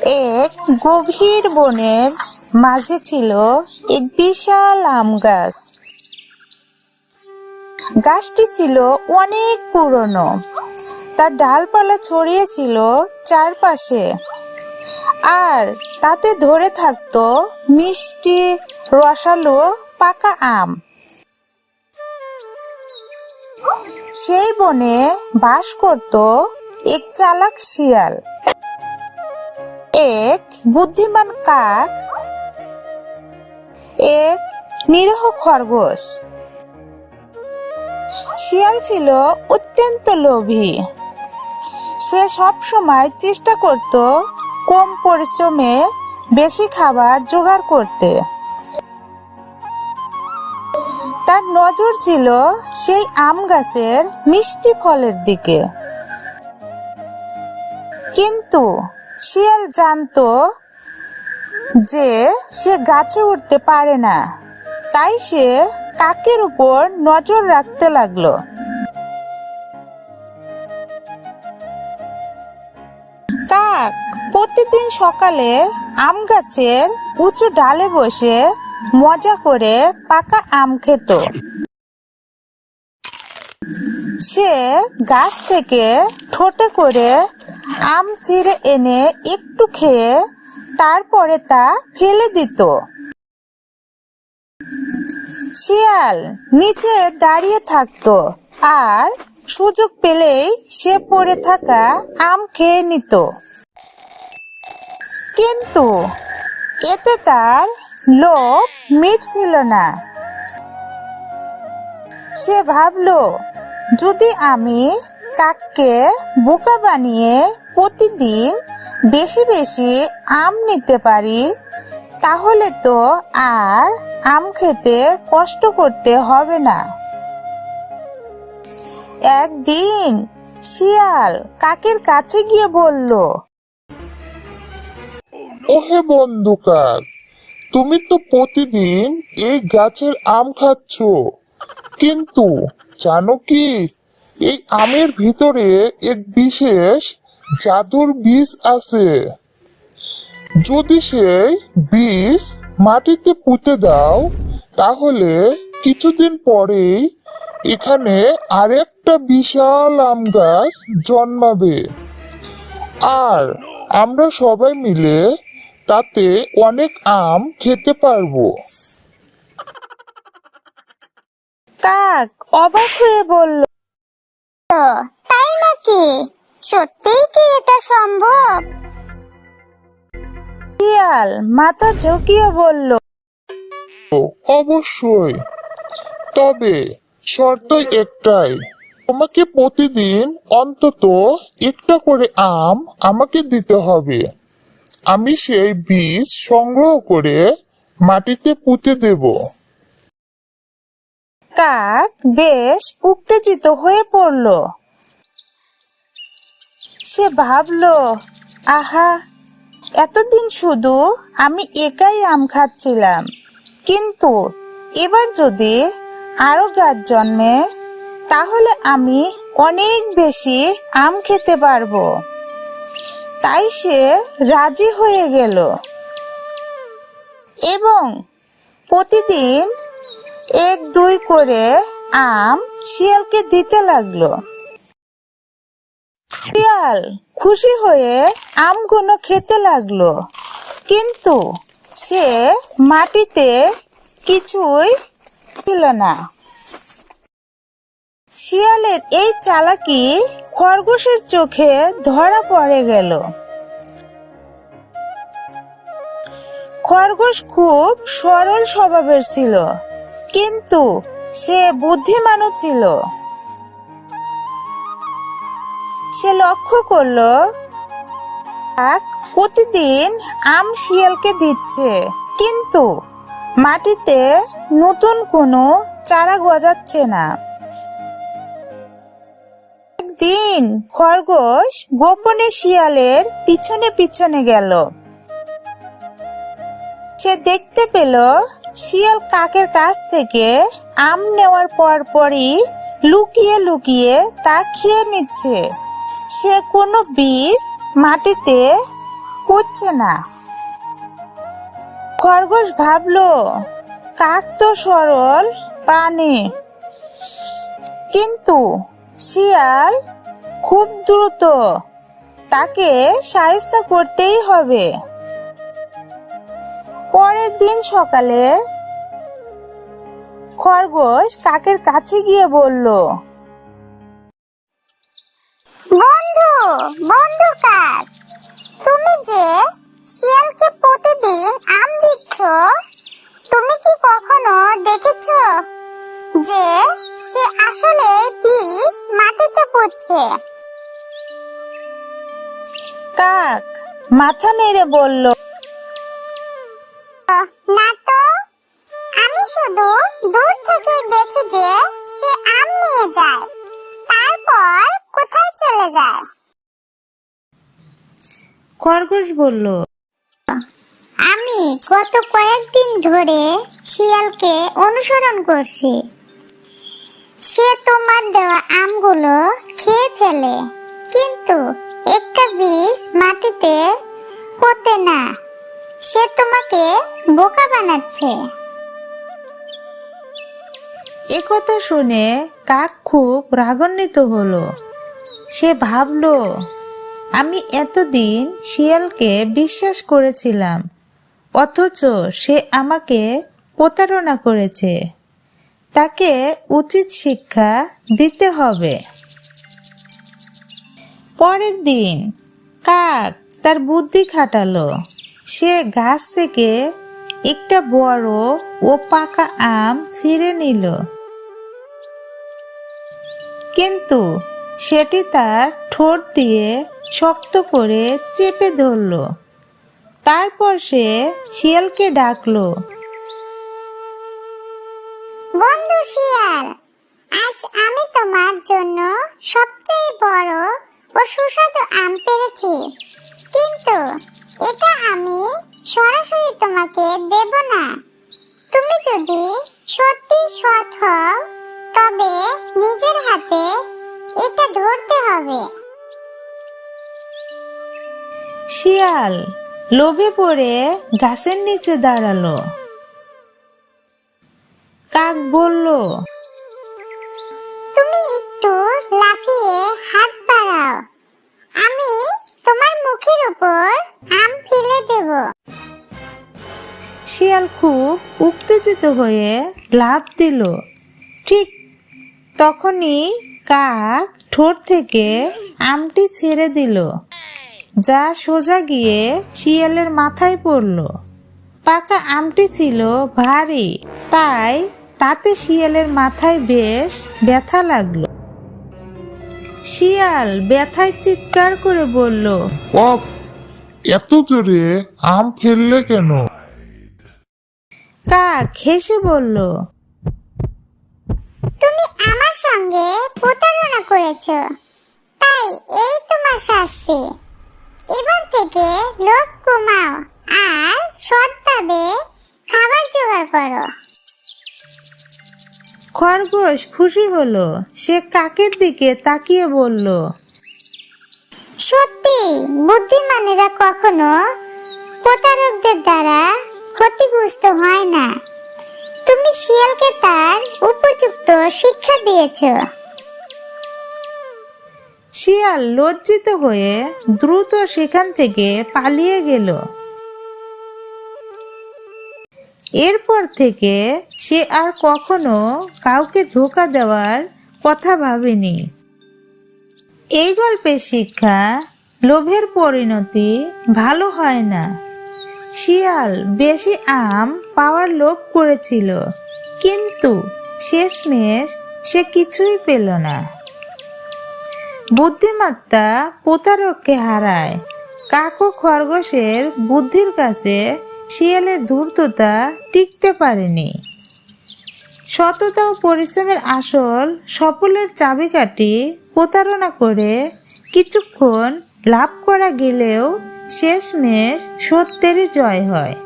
এক গভীর বনের মাঝে ছিল এক বিশাল আম গাছ। গাছটি ছিল অনেক পুরনো, তার ডালপালা ছড়িয়ে ছিল চারপাশে, আর তাতে ধরে থাকতো মিষ্টি রসালো পাকা আম। সেই বনে বাস করত এক চালাক শিয়াল, এক বুদ্ধিমান কাক, এক নিরীহ খরগোশ। শিয়াল ছিল অত্যন্ত লোভী। সে সব সময় চেষ্টা করত কম পরিশ্রমে বেশি খাবার জোগাড় করতে। তার নজর ছিল সেই আম গাছের মিষ্টি ফলের দিকে। কিন্তু শিয়াল জানতো যে সে গাছে উঠতে পারে না, তাই সে কাকের উপর নজর রাখতে লাগলো। কাক প্রতিদিন সকালে আম গাছের উঁচু ডালে বসে মজা করে পাকা আম খেত। সে গাছ থেকে ঠোঁটে করে আম ছিঁড়ে এনে একটু খেয়ে তারপরে তা ফেলে দিত। শিয়াল নিচে দাঁড়িয়ে থাকতো আর সুযোগ পেলেই সে পড়ে থাকা আম খেয়ে নিত। কিন্তু এতে তার লোভ মিটছিল না। সে ভাবলো, যদি আমি কাককে বোকা বানিয়ে প্রতিদিন বেশি বেশি আম নিতে পারি, তাহলে তো আর আম খেতে কষ্ট করতে হবে না। একদিন শিয়াল কাকের কাছে গিয়ে বলল, ওহে বন্ধু কাক, তুমি তো প্রতিদিন এই গাছের আম খাচ্ছ, কিন্তু জানো কি, এই আমের ভিতরে এক বিশেষ জাদুর বীজ আছে। যদি সেই বীজ মাটিতে পুঁতে দাও, তাহলে কিছুদিন পরেই এখানে আরেকটা বিশাল আম গাছ জন্মাবে, আর আমরা সবাই মিলে তাতে অনেক আম খেতে পারবো। কাক অবাক হয়ে বলল, তাই নাকি? সত্যিই কি এটা সম্ভব? শিয়াল মাথা ঝুঁকিয়ে বলল, অবশ্যই, তবে শর্ত একটাই, তোমাকে প্রতিদিন অন্তত একটা করে আম আমাকে দিতে হবে। আমি সেই বীজ সংগ্রহ করে মাটিতে পুঁতে দেব। কাক বেশ উত্তেজিত হয়ে পড়ল। সে ভাবলো, আহা, এতদিন শুধু আমি একাই আম খাচ্ছিলাম, কিন্তু এবার যদি আরো গাছ জন্মে, তাহলে আমি অনেক বেশি আম খেতে পারবো। তাই সে রাজি হয়ে গেল এবং প্রতিদিন 1-2 করে আম শিয়ালকে দিতে লাগলো। শিয়াল খুশি হয়ে আমগুলো খেতে লাগলো, কিন্তু সে মাটিতে কিছুই ছিল না। শিয়ালের এই চালাকি খরগোশের চোখে ধরা পড়ে গেল। খরগোশ খুব সরল স্বভাবের ছিল, কিন্তু সে বুদ্ধিমানও ছিল। সে লক্ষ্য করলো, কাক প্রতিদিন আম শিয়ালকে দিচ্ছে, কিন্তু মাটিতে নতুন কোনো চারা গজাচ্ছে না। একদিন খরগোশ গোপনে শিয়ালের পিছনে পিছনে গেল। সে দেখতে পেল শিয়াল কাকের কাছ থেকে আম নেওয়ার পরই লুকিয়ে লুকিয়ে তা খেয়ে নিচ্ছে। সে কোনো বীজ মাটিতে হচ্ছে না। খরগোশ ভাবলো কাক তো সরল প্রাণী, কিন্তু শিয়াল খুব দ্রুত, তাকে শায়েস্তা করতেই হবে। পরের দিন সকালে খরগোশ কাকের কাছে গিয়ে বলল, বন্ধু বন্ধু কাক, তুমি যে শিয়ালকে প্রতিদিন আম দিচ্ছ, তুমি কি কখনো দেখেছো যে সে আসলে বীজ মাটিতে পুঁতছে? কাক মাথা নেড়ে বলল, না তো, আমি শুধু দূর থেকে দেখি যে সে আম নিয়ে যায়, তারপর কোথায় চলে যায়। খরগোশ বলল, আমি গত কয়েকদিন ধরে শিয়ালকে অনুসরণ করছি। সে তোমার দেওয়া আমগুলো খেয়ে ফেলে, কিন্তু একটা বীজ মাটিতে পোঁতে না। সে তোমাকে বোকা বানাচ্ছে। একথা শুনে কাক খুব রাগান্বিত হলো। সে ভাবলো, আমি এতদিন শিয়ালকে বিশ্বাস করেছিলাম, অথচ সে আমাকে প্রতারণা করেছে। তাকে উচিত শিক্ষা দিতে হবে। পরের দিন কাক তার বুদ্ধি খাটালো। সে গাছ থেকে একটা বড় ও পাকা আম ছিঁড়ে নিল, কিন্তু সেটি তার ঠোঁট দিয়ে শক্ত করে চেপে ধরল। তারপর সে শিয়ালকে ডাকলো, বন্ধু শিয়াল, আজ আমি তোমার জন্য সবচেয়ে বড় ও সুস্বাদু আম পেড়েছি, কিন্তু এটা আমি সরাসরি তোমাকে দেব না। তুমি যদি সত্যি সৎ হও, তবে নিজের হাতে এটা ধরতে হবে। শিয়াল লোভে পড়ে গাছের নিচে দাঁড়ালো। কাক বলল, তুমি একটু লাফিয়ে হাত বাড়াও, আমি তোমার মুখের উপর আম ফেলে দেব। শিয়াল খুব উত্তেজিত হয়ে লাফ দিল। ঠিক তখনই কাক ঠোঁট থেকে আমটি ছেড়ে দিল, যা সোজা গিয়ে শিয়ালের মাথায় পড়ল। পাকা আমটি ছিল ভারী, তাই তাতে শিয়ালের মাথায় বেশ ব্যথা লাগলো। শিয়াল ব্যথায় চিৎকার করে বলল, অপ, এত জোরে আম ফেললে কেন? কাক হেসে বলল, তুমি আমার সঙ্গে প্রতারণা করেছো, তাই এই তোমার শাস্তি। এবার থেকে লোভ কমাও আর সৎভাবে খাবার জোগাড় করো। খরগোশ খুশি হলো। সে কাকের দিকে তাকিয়ে বলল, সত্যি বুদ্ধিমানেরা কখনো প্রতারকদের দ্বারা ক্ষতিগ্রস্ত হয় না। তুমি শিয়ালকে তার উপযুক্ত শিক্ষা দিয়েছো। শিয়াল লজ্জিত হয়ে দ্রুত সেখান থেকে পালিয়ে গেল। এরপর থেকে সে আর কখনো কাউকে ধোঁকা দেওয়ার কথা ভাবেনি। এই গল্পের শিক্ষা, লোভের পরিণতি ভালো হয় না। শিয়াল বেশি আম পাওয়ার লোভ করেছিল, কিন্তু শেষমেশ সে কিছুই পেল না। বুদ্ধিমত্তা প্রতারককে হারায়। কাক ও খরগোশের বুদ্ধির কাছে শিয়ালের ধূর্ততা টিকতে পারেনি। সততা ও পরিশ্রমের আসল সফলের চাবিকাঠি প্রতারণা করে কিছুক্ষণ লাভ করা গেলেও শেষমেশ সত্যেরই জয় হয়।